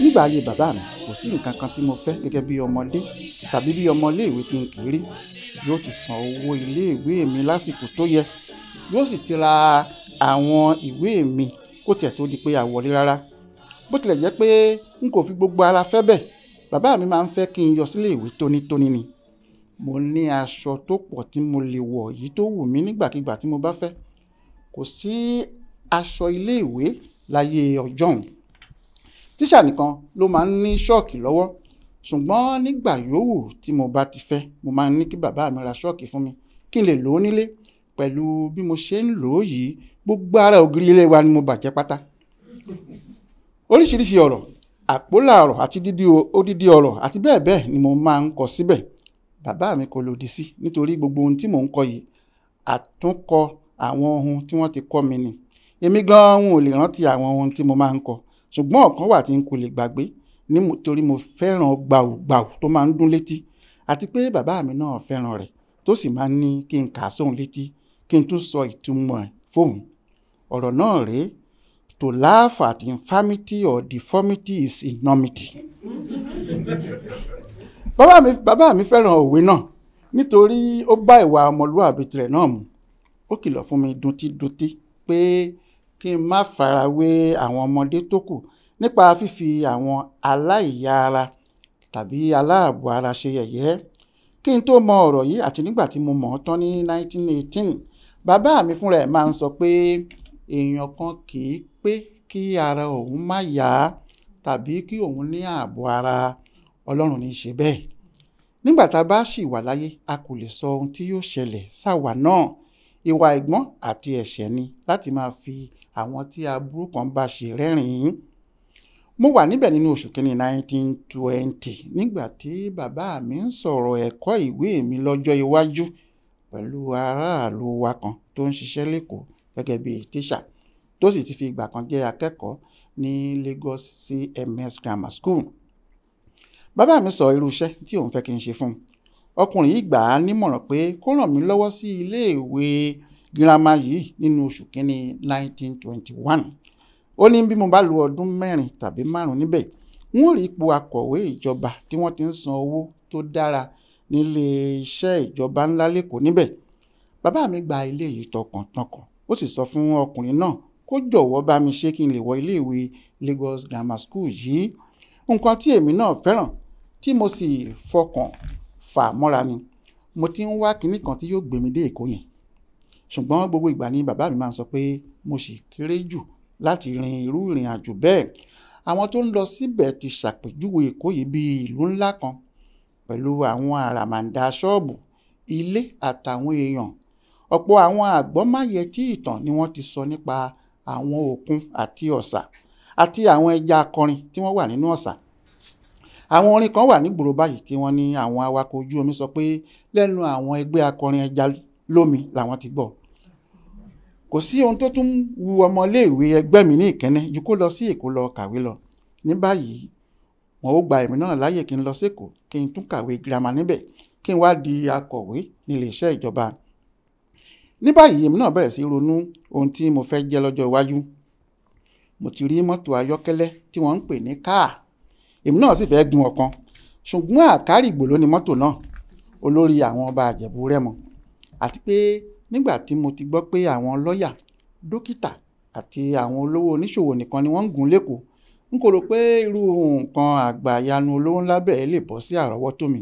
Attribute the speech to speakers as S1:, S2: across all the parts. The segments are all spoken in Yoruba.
S1: Nígbà ayé bàbá mi kò sí nǹkan kan tí mo fẹ́ gẹ́gẹ́ bí ọmọdé tàbí bí ọmọ iléèwé tí n kì í rí. Yóò ti san owó iléèwé mi lásìkò tó yẹ, yóò sì ti ra àwọn ìwé mi kó tiẹ̀ tó di pé a wọlé rárá. Bó tilẹ̀ jẹ́ pé n kò fi gbogbo ara fẹ́ bẹ́ẹ̀, bàbá mi máa ń fẹ́ kí n yọ sílé ìwé tónítóní ni. Mo ní aṣọ tó pọ̀ tí mo lè wọ̀ èyí tó wù mí nígbàkigbà tí mo bá fẹ́. Kò sí aṣọ iléèwé láyé ọjọ́un. Tíṣà nìkan ló máa ń ní ṣọ́ọ̀kì lọ́wọ́, ṣùgbọ́n nígbà yòówù tí mo bá ti fẹ́, mo máa ń ní kí bàbá mi ra ṣọ́ọ̀kì fún mi kí n lè lò ó nílé. Pẹ̀lú bí mo ṣe ń lò ó yìí, gbogbo ara ògiri ilé wa ni mo bàjẹ́ pátá. Oríṣiríṣi ọ̀rọ̀, àpólà ọ̀rọ̀ àti odidi ọ̀rọ̀ àti bẹ́ẹ̀ bẹ́ẹ̀ ni mo máa ń kọ síbẹ̀. Bàbá mi kò lòdì sí, nítorí gbogbo ohun tí mò ń kọ yìí àtúnkọ àwọn ohun tí wọ́n ti kọ́ mi ni. Èmi gan-an ò lè rántí àwọn ohun tí mo máa ń kọ, ṣùgbọ́n ọ̀kan wà tí n kò lè gbàgbé nítorí mo fẹ́ràn gbàùgbàù tó máa ń dún létí, àti pé bàbá mi náà fẹ́ràn rẹ̀ tó sì máa ń ní kí n kà á sóhun létí kí n tún sọ ìtumọ̀ ẹ̀ fóun. Ọ̀rọ̀ náà rèé: to laugh at infirmity or deformity is enormity. Bàbá mi fẹ́ràn òwe náà nítorí ó bá ìwà ọmọlúwàbí tirẹ̀ náà mu. Ó kìlọ̀ fún mi duntídunti pé kí n má farawé àwọn ọmọdé tó kù nípa fífi àwọn aláìyá ara tàbí aláàbọ̀ ara ṣe yẹ̀yẹ́. Kí n tó mọ ọ̀rọ̀ yìí àti nígbà tí mo mọ̀ ọ́ tán ní 1918, bàbá mi fúnra ẹ̀ máa ń sọ pé èèyàn kan kì í pé kí ara òun má yá tàbí kí òun ní ààbọ̀ ara. Ọlọ́run ní í ṣe bẹ́ẹ̀. Nígbà tá a bá ṣì wà láyé, a kò lè sọ ohun tí yóò ṣẹlẹ̀ sáwa náà. Ìwà ẹ̀gbọ́n àti ẹ̀ṣẹ̀ ni láti máa fi àwọn tí aburú kan bá ṣe rẹ́rìn-ín. Mo wà níbẹ̀ nínú oṣù kìíní 1920 nígbà tí bàbá mi ń sọ̀rọ̀ ẹ̀kọ́ ìwé mi lọ́jọ́ iwájú pẹ̀lú aráàlú wa kan tó ń ṣiṣẹ́ lÉkòó gẹ́gẹ́ bí tíṣà tó sì ti fi ìgbà kan jẹ́ akẹ́kọ̀ọ́ ní Lagos CMS Grammar School. Bàbá mi sọ irú iṣẹ́ tí òun fẹ́ kí n ṣe fún un. Ọkùnrin yìí gbà á nímọ̀ràn pé kó ràn mí lọ́wọ́ sí iléèwé girama yìí nínú oṣù kìíní 1921. Ó ní bí mo bá lo ọdún 4 tàbí 5 níbẹ̀, n ó rí ipò akọ̀wé ìjọba tí wọ́n ti ń san owó tó dára nílé iṣẹ́ ìjọba ńlá lÉkòó níbẹ̀. Bàbá mi gba ilé yìí tọkàntọkàn. Ó sì sọ fún ọkùnrin náà kó jọ̀wọ́ bá mi ṣe kí n lè wọ iléèwé Lagos Grammar School yìí. Nǹkan tí èmi náà fẹ́ràn tí mo sì fọkàn fà mọ́ra ni. Mo ti ń wá kinní kan tí yóò gbé mi dé Èkó yẹn, ṣùgbọ́n gbogbo ìgbà ni bàbá mi máa ń sọ pé mo sì kéré jù láti rin irú ìrìn àjò bẹ́ẹ̀. Àwọn tó ń lọ síbẹ̀ ti ṣàpèjúwe Èkó yìí bí ìlú ńlá kan pẹ̀lú àwọn àràmàǹdà ṣọ́ọ̀bù, ilé àtàwọn èèyàn. Ọ̀pọ̀ àwọn àgbọ́máyẹtí ìtàn ni wọ́n ti sọ nípa àwọn òkun àti ọ̀sà àti àwọn ẹja akọrin tí wọ́n wà nínú ọ̀sà. Àwọn orin kan wà nígboro báyìí tí wọ́n ní àwọn awakọ̀ ojú omi sọ pé lẹ́nu àwọn ẹgbẹ́ akọrin ẹja lómi làwọn ti gbọ́. Kò sí ohun tó tún wu ọmọléèwé ẹgbẹ́ mi ní Ìkẹ́nnẹ́ ju kó lọ sí Èkó lọ kàwé lọ. Ní báyìí, wọn ó gba èmi náà láyè kí n lọ s'Èkó kí n tún kàwé girama níbẹ̀ kí n wá di akọ̀wé nílé iṣẹ́ ìjọba. Ní báyìí èmi náà bẹ̀rẹ̀ sí ronú ohun tí mo fẹ́ jẹ́ lọ́jọ́ iwájú. Mo ti rí mọ́tò ayọ́kẹ́lẹ́ tí wọ́n ń pè ní káà. Èmi náà sì fẹ́ gun ọ̀kan, ṣùgbọ́n àkárìgbò ló ni mọ́tò náà, olórí àwọn ọba Àjẹ̀bú Rẹ́mọ. Àti pé nígbà tí mo ti gbọ́ pé àwọn lọ́yà, dókítà àti àwọn olówó oníṣòwò nìkan ni wọ́n ń gùn l'Ékòó, n kò rò pé irú nǹkan àgbàyanu olówó ńlá bẹ́ẹ̀ lè bọ́ sí àrọ́wọ́tó mi.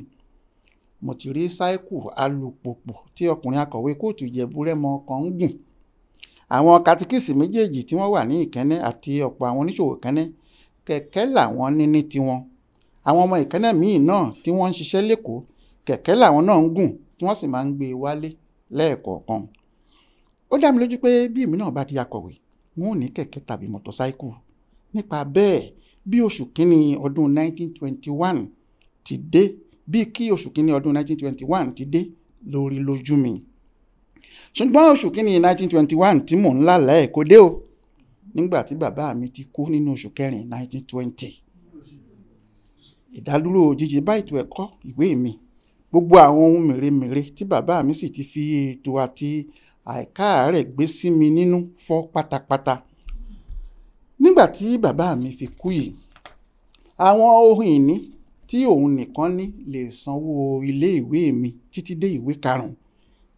S1: Mo ti rí sáíkù alùpùpù tí ọkùnrin akọ̀wé kóòtù Ìjẹ̀bú Rẹ́mọ kan ń gùn. Àwọn katikíìsì méjèèjì tí wọ́n wà ní Ìkẹ́nnẹ́ àti ọ̀pọ̀ àwọn oníṣòwò Ìkẹ́nnẹ́, kẹ̀kẹ́ làwọn ní tiwọn. Àwọn ọmọ Ìkẹ́nnẹ́ míì náà tí wọ́n ń ṣiṣẹ́ l'Ékòó, kẹ̀kẹ́ làwọn náà ń gùn tí wọ́n sì máa ń gbé wálé lẹ́ẹ̀kọ̀ọ̀kan. Ó dá mi lójú pé bí èmi náà bá di akọ̀wé, wọn ò ní kẹ̀kẹ́ tàbí mọ́tọ́sáíkù. Nípa bẹ́ẹ̀, bí oṣù kìíní ọdún 1921 ti dé, bí kí oṣù kìíní ọdún 1921 ti dé lórí lójú mi. Ṣùgbọ́n oṣù kìíní 1921 tí mò ń lálàá ẹ̀ kò dé o. Nígbà tí bàbá mi ti kú nínú oṣù kẹrin 1920. Ìdádúró òjijì bá ètò ẹ̀kọ́ ìwé mi. Gbogbo àwọn ohun mèremère tí bàbá mi sì ti fi ètò àti àìkáàárẹ̀ gbé sí mi nínú fọ́ pátápátá. Nígbà tí bàbá mi fi kú yìí, àwọn ohun ìní tí òun nìkan ní lè sanwó ilé ìwé mi títí dé ìwé karùn-ún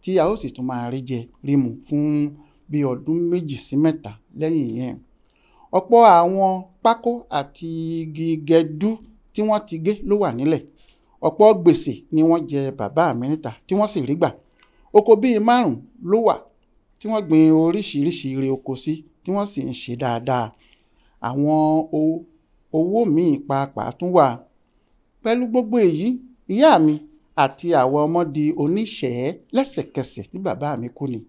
S1: tí a ó sì tún máa rí jẹ rí mu fún bí ọdún 2 sí 3 lẹ́yìn yẹn. ọ̀pọ̀ àwọn pákó àti igi gẹdú tí wọ́n ti gé ló wà nílẹ̀. ọ̀pọ̀ gbèsè ni wọ́n jẹ bàbá mi níta tí wọ́n sì rí gbà. oko bíi 5 ló wà tí wọ́n gbin oríṣiríṣi ire oko sí tí wọ́n sì ń ṣe dáadáa. àwọn owó míì pàápàá tún wà. pẹ̀lú gbogbo èyí, ìyá mi àti àwọn ọmọ di oníṣẹ̀ẹ́ lẹ́sẹ̀kẹsẹ̀ tí bàbá mi kú ni.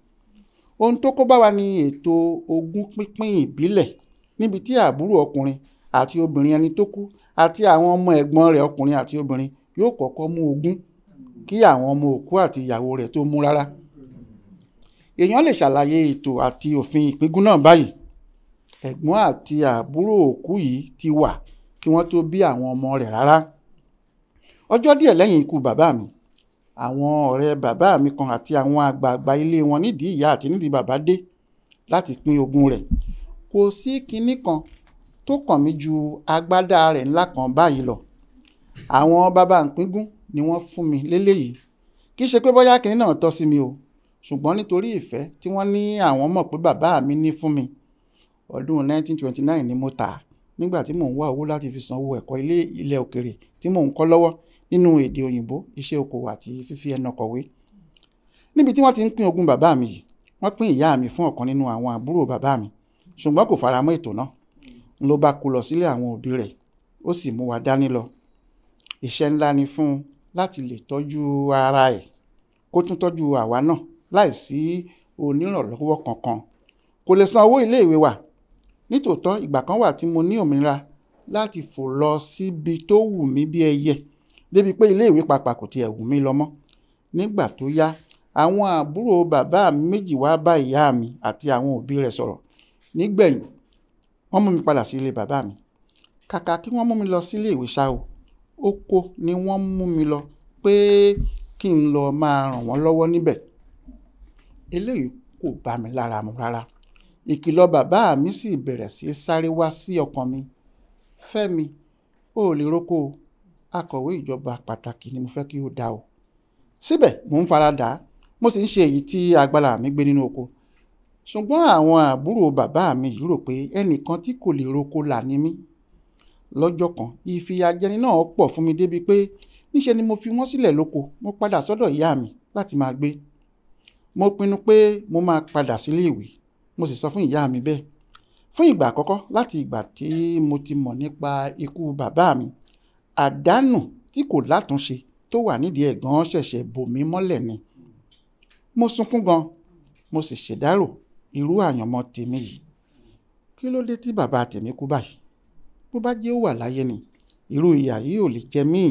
S1: ohun tó kó bá wa ní ètò ogún pínpín ìbílẹ̀, níbi tí àbúrò ọkùnrin àti obìnrin ẹni tó kú àti àwọn ọmọ ẹ̀gbọ́n rẹ̀ ọkùnrin àti obìnrin yóò kọ́kọ́ mú ogún kí àwọn ọmọ òkú àti ìyàwó rẹ̀ tó mú rárá. èèyàn lè ṣàlàyé ètò àti òfin ìpíngún náà báyìí. ẹ̀gbọ́n àti àbúrò òkú yìí ti wà kí wọ́n tó bí àwọn ọmọ rẹ̀ rárá. ọjọ́ díẹ̀ lẹ́yìn ikú bàbá mi, àwọn ọ̀rẹ́ bàbá mi kan àti àwọn àgbààgbà ilé wọn nídìí ìyá àti nídìí bàbá dé láti pín ogún rẹ̀. kò sí kinní kan tó kàn mí ju agbádá rẹ̀ ńlá kan báyìí lọ. àwọn bàbá ìpíngún ni wọ́n fún mi léléyìí. kì í ṣe pé bóyá kinní náà tọ́ sí mi o, ṣùgbọ́n nítorí ìfẹ́ tí wọ́n ní àwọn mọ̀ pé bàbá mi ní fún mi. ọdún 1929 ni mo tà á nígbà tí mò ń wá owó láti fi sanwó ẹ̀kọ́ ilẹ̀ òkèrè tí mò ń kọ́ lọ́wọ́ nínú èdè òyìnbó, iṣẹ́ okòwò àti fífi ẹnu kọ̀wé. níbi tí wọ́n ti ń pín ogún bàbá mi yìí, wọ́n pín ìyá mi fún ọ̀kan nínú àwọn àbúrò bàbá mi, ṣùgbọ́n kò fara mọ́ ètò náà. n ló bá kó lọ sílé àwọn òbí rẹ̀, ó sì mú wa dání lọ. iṣẹ́ ńlá ni fún un láti lè tọ́jú ara ẹ̀ kó tún tọ́jú àwa náà láìsí onírànlọ́wọ́ kankan. kò lè san owó iléèwé wa. nítòótọ́ ìgbà kan wà tí mo ní òmìnira láti fò lọ síbi tó wù mí bí ẹyẹ, débi pé iléèwé pàápàá kò tiẹ̀ wù mí lọ mọ́. nígbà tó yá, àwọn àbúrò bàbá mi méjì wá bá ìyá mi àti àwọn òbí rẹ̀ sọ̀rọ̀. nígbẹ̀yìn, wọ́n mú mi padà sí ilé bàbá mi. kàkà kí wọ́n mú mi lọ sílé ìwé ṣá o, oko ni wọ́n mú mi lọ pé kí n lọ máa ràn wọ́n lọ́wọ́ níbẹ̀. eléyìí kò bá mi lára mu rárá. ìkìlọ̀ bàbá mi sì bẹ̀rẹ̀ sí sáré wá sí ọkàn mi. Fẹ́mi, o ò lè roko o, akọ̀wé ìjọba pàtàkì ni mo fẹ́ kí o dá o. síbẹ̀ mò ń fara dà á, mo sì ń ṣe èyí tí agbára mi gbé nínú oko. ṣùgbọ́n àwọn àbúrò bàbá mi yìí rò pé ẹnìkan tí kò lè roko là ní mí. lọ́jọ́ kan, ìfìyàjẹni náà pọ̀ fún mi débi pé níṣe ni mo fi wọ́n sílẹ̀ lóko, mo padà sọ́dọ̀ ìyá mi láti máa gbé. mo pinnu pé mo máa padà sílé ìwé, mo sì sọ fún ìyá mi bẹ́ẹ̀. fún ìgbà àkọ́kọ́ láti ìgbà tí mo ti mọ̀ nípa ikú bàbá mi, àdánù tí kò látúnṣe tó wà nídìí ẹ̀gbọ́n ṣẹ̀ṣẹ̀ bò mí mọ́lẹ̀ ni. mo sunkún gan, mo sì ṣèdárò irú àyànmọ́ tèmi yìí. kí ló dé tí bàbá tèmi kú báyìí? bó bá jẹ́ ó wà láyé ni, irú ìyà yìí ò lè jẹ mí.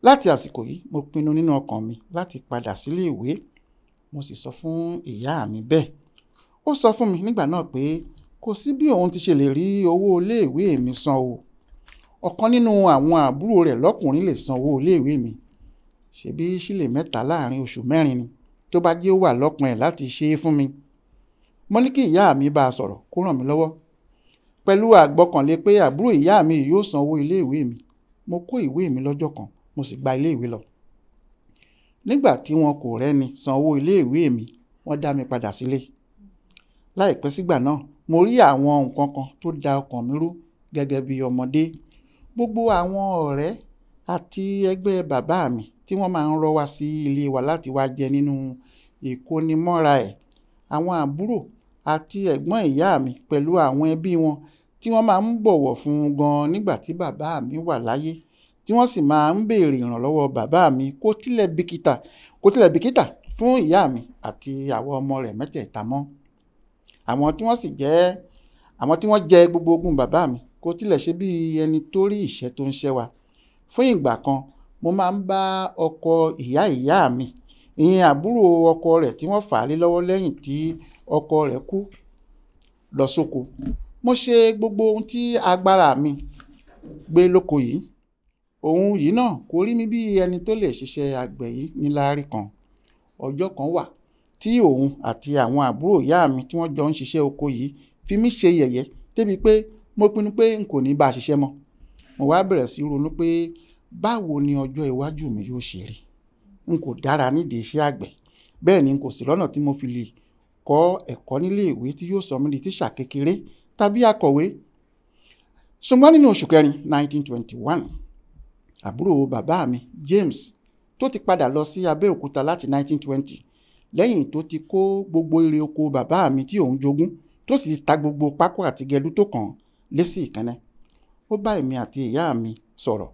S1: láti àsìkò yìí, mo pinnu nínú ọkàn mi láti padà sílé ìwé. mo sì sọ fún ìyá mi bẹ́ẹ̀. ó sọ fún mi nígbà náà pé kò sí bí òun ti ṣe lè rí owó iléèwé mi san o. ọ̀kan nínú àwọn àbúrò rẹ̀ lọ́kùnrin lè san owó iléèwé mi. ṣebí sílè 3 láàrin oṣù 4 ni, tó bá jẹ́ ó wà lọ́kàn ẹ̀ láti ṣe é fún mi. mo ní kí ìyá mi bá a sọ̀rọ̀ kó ràn mí lọ́wọ́. pẹ̀lú àgbọ́kànlé pé àbúrò ìyá mi yóò san owó iléèwé mi, mo kó ìwé mi lọ́jọ́ kan, mo sì gba iléèwé lọ. nígbà tí wọn kò rẹ́ni san owó iléèwé mi, wọ́n dá mi padà sílé. láìpẹ́ sígbà náà, mo rí àwọn nǹkan kan tó da ọkàn mi rú gẹ́gẹ́ bí ọmọdé. gbogbo àwọn ọ̀rẹ́ àti ẹgbẹ́ bàbá mi tí wọ́n máa ń rọ́ wá sí ilé wa láti wá jẹ nínú ìkónimọ́ra ẹ̀. àwọn àbúrò àti ẹ̀gbọ́n ìyá mi pẹ̀lú àwọn ẹbí wọn tí wọ́n máa ń bọ̀wọ̀ fún un gan nígbà tí bàbá mi wà láyé, tí wọ́n sì máa ń béèrè ìrànlọ́wọ́ bàbá mi kó tilẹ̀ bìkítà fún ìyá mi àti àwọn ọmọ rẹ̀ mẹ́tẹ̀ẹ̀ta mọ́. àwọn tí wọ́n jẹ gbogbo ogún bàbá mi kó tilẹ̀ ṣe bí ẹni tó rí ìṣẹ́ tó ń ṣẹ́ wa. fún ìgbà kan, mo máa ń bá ọkọ ìyá mi, ìyẹn àbúrò ọkọ rẹ̀ tí wọ́n fà á lé lọ́wọ́ lẹ́yìn tí ọkọ rẹ̀ kú, lọ sóko. mo ṣe gbogbo ohun tí agbára mi gbé lóko yìí. òun yìí náà kò rí mi bí ẹni tó lè ṣiṣẹ́ àgbẹ̀ yìí níláárí kan. ọjọ́ kan wà tí òun àti àwọn àbúrò ìyá mi tí wọ́n jọ ń ṣiṣẹ́ oko yìí fi mí ṣe yẹ̀yẹ́ débi pé mo pinnu pé n kò ní bá a ṣiṣẹ́ mọ́. mo wá bẹ̀rẹ̀ sí ronú pé báwo ni ọjọ́ iwájú mi yóò ṣe rí. N kò dára nídìí iṣẹ́ àgbẹ̀, bẹ́ẹ̀ ni n kò sí lọ́nà tí mo fi lè kọ́ ẹ̀kọ́ nílé ìwé tí yóò sọ mí di tíṣà kékeré tàbí akọ̀wé. Ṣùgbọ́n nínú oṣù kẹrin 1921, àbúrò bàbá mi James, tó ti padà lọ sí Abẹ́òkúta láti 1920 lẹ́yìn tó ti kó gbogbo ire oko bàbá mi tí òun jogún, tó sì ti ta gbogbo pákó àti gẹdú tó kàn lé sí Ìkẹ́nnẹ́. Ó bá èmi àti ìyá mi sọ̀rọ̀,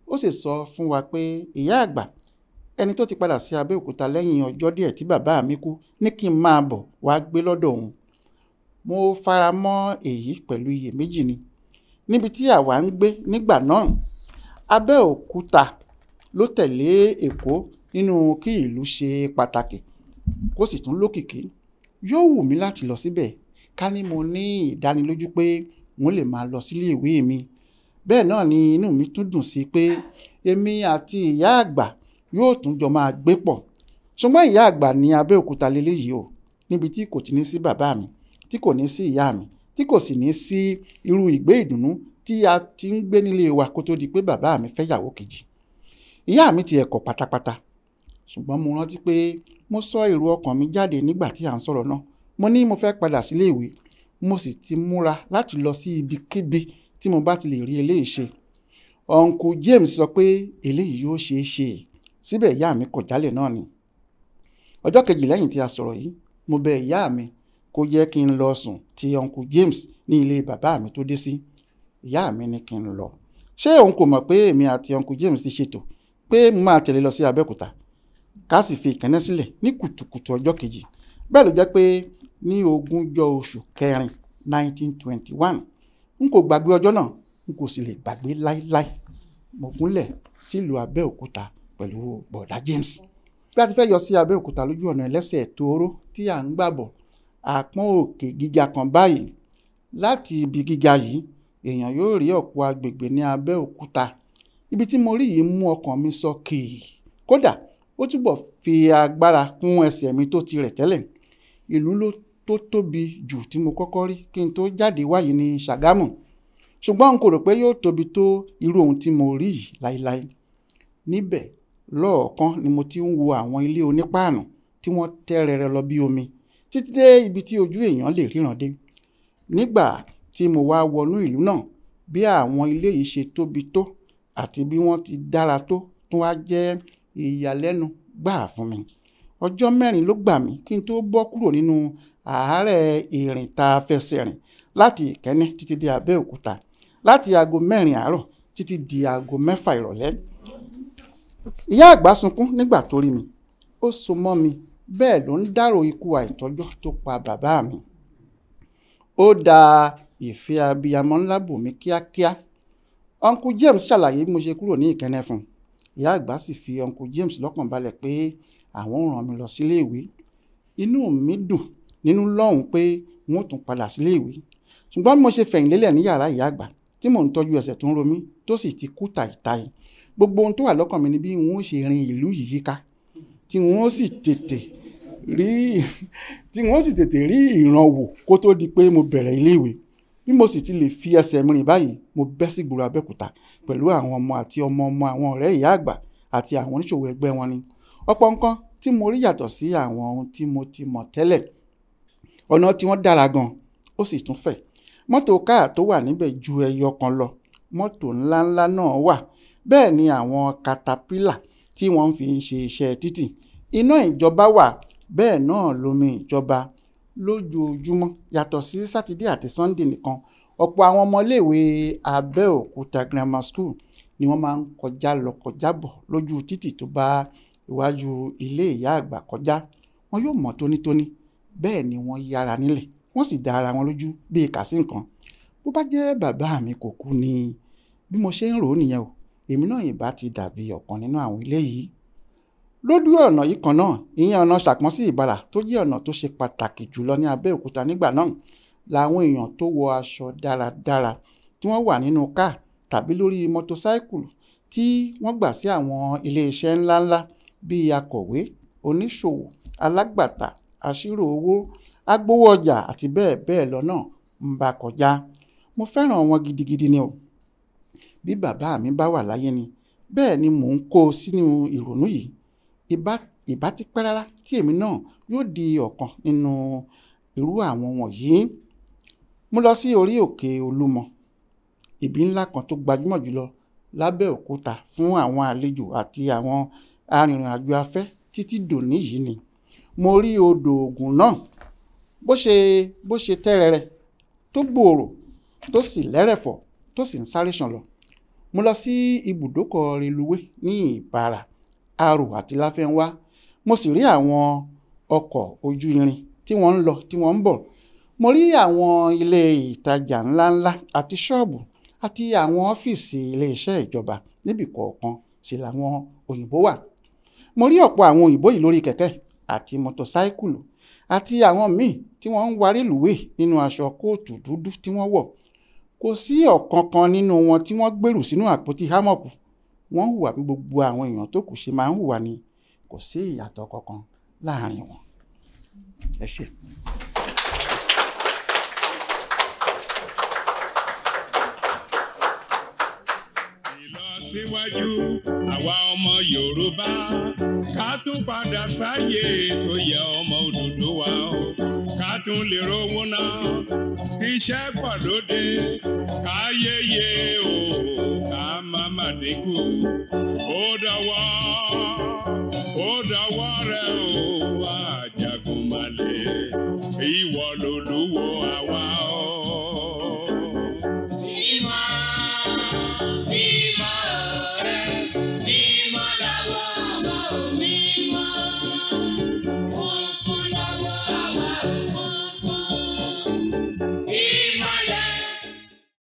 S1: ó sì sọ fún wa pé ìyá àgbà, ẹni tó ti padà sí Abẹ́òkúta lẹ́yìn ọjọ́ díẹ̀ tí bàbá mi kú, ní kí n máa bọ̀ wá gbé lọ́dọ̀ òun. Mo fara mọ́ èyí pẹ̀lú iyèméjì ni. Níbi tí àwa ń gbé nígbà náà, Abẹ́òkúta ló tẹ̀lé Èkó nínú kí ìlú ṣe pàtàkì kó sì tún lókìkí. Yóò wù mí láti lọ síbẹ̀ ká ní mo ní ìdánilójú pé wọ́n lè máa lọ sílé ìwé mi. Bẹ́ẹ̀ náà ni inú mi tún dùn sí pé èmi àti ìyá àgbà yóò tún jọ máa gbé pọ̀. Ṣùgbọ́n ìyá àgbà ní Abẹ́òkúta lélẹ́yìí o, níbi tí kò ti ní sí bàbá mi, tí kò ní sí ìyá mi, tí kò sì ní sí irú ìgbé ìdùnnú tí a ti ń gbé nílé wa kó tó di pé bàbá mi fẹ́ yàwó kejì. Ìyá mi ti ẹ̀kọ́ pátápátá, ṣùgbọ́n mo rántí pé mo sọ èrò ọkàn mi jáde nígbà tí à ń sọ̀rọ̀ náà. Mo ní mo fẹ́ padà sílé ìwé, mo sì ti múra láti lọ sí ibikíbi tí mo bá ti lè rí eléyìí ṣe. Uncle James sọ pé eléyìí yóò ṣeé ṣe, síbẹ̀ ìyá mi kọ̀ jálẹ̀ náà ni. Ọjọ́ kejì lẹ́yìn tí a sọ̀rọ̀ yìí, mo bẹ̀ ìyá mi kó jẹ́ kí n lọ sùn ti Uncle James ní ilé bàbá mi tó dé sí. Ìyá mi ní kí n lọ. Ṣé òun kò mọ̀ pé èmi àti Uncle James ti ṣètò pé mo máa tẹ̀lé lọ sí Abẹ́òkúta ká sì fi Ìkẹ́nnẹ́ sílẹ̀ ní kùtùkùtù ọjọ́ kejì? Bẹ́ẹ̀ ló jẹ́ pé ní 20 oṣù kẹrin 1921, n kò gbàgbé ọjọ́ náà, n kò sì lè gbàgbé láíláí. Mo gúnlẹ̀ sílùú Abẹ́òkúta pẹ̀lú bọ̀dá James. Bí a ti fẹ́ yọ sí Abẹ́òkúta lójú ọ̀nà ẹlẹ́sẹ̀ tóóró tí à ń gbàbọ̀, àpọ́n òkè gíga kan báyìí. Láti ibi gíga yìí, èèyàn yóò rí ọ̀pọ̀ agbègbè ní Abẹ́òkúta. Ibi tí mo rí yìí mú ọkàn mi sọ kìí. Kódà ó túbọ̀ fi agbára kún ẹsẹ̀ mi tó ti rẹ̀ tẹ́lẹ̀. Ìlú tó tóbi jù tí mo kọ́kọ́ rí kí n tó jáde wáyé ní Ṣàgámù. Ṣùgbọ́n n kò rò pé yóò tóbi tó irú ohun tí mo rí yìí láíláí. Níbẹ̀ lọ́ọ̀kan ni mo ti ń wo àwọn ilé onípáànù tí wọ́n tẹ́ rẹrẹ lọ bí omi, títí dé ibi tí ojú èèyàn lè ríran dé. Nígbà tí mo wá wọnú ìlú náà, bí àwọn ilé yìí ṣe tóbi tó àti bí wọ́n ti dára tó tún wá jẹ́ ìyàlẹ́nu gbáà fún mi. Ọjọ́ 4 ló gbà mí kí n tó bọ́ kúrò nínú àárẹ̀ ìrìn tá a fẹsẹ̀ rìn láti Ìkẹ́nnẹ́ títí dé Abẹ́òkúta, láti aago 4 àárọ̀ títí di aago 6 ìrọ̀lẹ́. Ìyá àgbà sunkún nígbà tó rí mi. Ó so mọ́ mi, bẹ́ẹ̀ ló ń dárò ikú àìtọ́jọ́ tó pa bàbá mi. Ó da ìfẹ́ abiyamọ ńlá bò mí kíákíá. Uncle James ṣàlàyé bí mo ṣe kúrò ní Ìkẹ́nnẹ́ fún un. Ìyá àgbà sì fi Uncle James lọ́kàn balẹ̀ pé àwọn ò rán mi lọ sílé ìwé. Inú mi dùn nínú lọ́hùn pé wọ́n tún padà sílé ìwé. Ṣùgbọ́n bí mo ṣe fẹ̀yìn lélẹ̀ ní yàrá ìyá àgbà tí mò ń tọ́jú ẹsẹ̀ tó ń ro mí tó sì ti kú tàìtàì, gbogbo ohun tó wà lọ́kàn mi ni bí wọ́n ṣe rin ìlú yìí ká, tí wọ́n sì tètè rí ìrànwọ́ kó tó di pé mo bẹ̀rẹ̀ ilé ìwé. Bí mo sì ti lè fi ẹsẹ̀ mi rìn báyìí, mo bẹ́ sí ìgboro Abẹ́òkúta pẹ̀lú àwọn ọmọ àti ọmọ àwọn ọ̀rẹ́ ìyá àgbà àti àwọn oníṣòwò ẹgbẹ́ wọn ni. Ọ̀pọ̀ nǹkan tí mo rí yàtọ̀ sí àwọn ohun tí mo ti mọ̀ tẹ́lẹ̀. Ọ̀nà tí wọ́n dára gan, ó sì tún fẹ̀. Mọ́tò káà tó wà níbẹ̀ ju ẹyọ kan lọ. Mọ́tò ńláńlá náà wà. Bẹ́ẹ̀ ni àwọn katapila tí wọ́n fi ń ṣe iṣẹ́ títì. Iná ìjọba wà, bẹ́ẹ̀ náà lomi ìjọba lójoojúmọ́ yàtọ̀ sí Sátidé àti Sunday nìkan. Ọ̀pọ̀ àwọn ọmọléèwé Abẹ́òkúta Grammar School ni wọ́n máa ń kọjá lọ kọjá bọ̀ lójú títì tó bá iwájú ilé ìyá àgbà kọjá. Wọn yóò mọ́ tónítóní, bẹ́ẹ̀ ni wọ́n yára nílẹ̀, wọ́n sì dá ara wọn lójú bí kàsí nǹkan. Bó bá jẹ́ bàbá mi kò kú ni bí mo ṣe ń rò ó nìyẹn o, èmi náà ìbá ti dàbí ọ̀kan nínú àwọn ilé yìí. Lójú ọ̀nà yìí kan náà, ìyẹn ọ̀nà Ṣàpọ́n sí Ìbàrà tó jẹ́ ọ̀nà tó ṣe pàtàkì jùlọ ní Abẹ́òkúta nígbà náà, làwọn èèyàn tó wọ aṣọ dáradára tí wọ́n wà nínú káà tàbí lórí mọ́tòsáíkùlù tí wọ́n gbà sí àwọn iléeṣẹ́ ńláńlá bíi akọ̀wé, oníṣòwò, alágbàtà, aṣírò owó, agbowó ọjà àti bẹ́ẹ̀ bẹ́ẹ̀ lọ náà ń bá kọjá. Mo fẹ́ràn wọn gidigidi ni o. bí bàbá mi bá wà láyé ni bẹ́ẹ̀ ni mò ń kó sínú ìrònú yìí ìbá ti pẹ́ rárá tí èmi náà yóò di ọ̀kan nínú irú àwọn wọ̀nyí. Mo lọ sí orí òkè Olúmọ, ibi ńlá kan tó gbajúmọ̀ jùlọ lábẹ́òkúta fún àwọn àlejò àti àwọn arìnrìn-àjò afẹ́ títí dòní yìí ni. Mo rí odò Ògùn náà bó ṣe tẹ́rẹrẹ tó gbòòrò tó sì lẹ́rẹ̀fọ̀ tó sì ń sáré ṣàn lọ. Mo lọ sí ibùdókọ̀ reluwé ní Ìbàrà, Arò àti Láfẹ́nwá. Mo sì rí àwọn ọkọ̀ ojú irin tí wọ́n ń lọ tí wọ́n ń bọ̀. Mo rí àwọn ilé ìtajà ńláńlá àti ṣọ́ọ̀bù àti àwọn ọ́fíìsì iléeṣẹ́ ìjọba níbì kọ̀ọ̀kan sì làwọn òyìnbó wà. Mo rí ọ̀pọ̀ àwọn òyìnbó yìí lórí kẹ̀kẹ́ àti mọ́tòsáíkùlù àti àwọn míì tí wọ́n ń warí lùwé nínú aṣọ kóòtù dúdú tí wọ́n wọ̀. Kò sí ọ̀kankan nínú wọn tí wọ́n gbèrú sínú àpótí hámọ́ọ̀kù. Wọ́n hùwà bí gbogbo àwọn èèyàn tó kù ṣe máa ń hùwà ni. Kò sí ìyàtọ̀ kankan láàrin wọn. Ẹ ṣé.
S2: Ìlọsíwájú àwa ọmọ Yorùbá ká tún padà sáyé tó yẹ ọmọ Odùduwà o, ká tún lè rówó náà kí iṣẹ́ pọ̀ lóde ká yéye o ká má má dínkù. Ó dọwọ́ rẹ o Àjàgùnmálẹ̀, ìwọ ló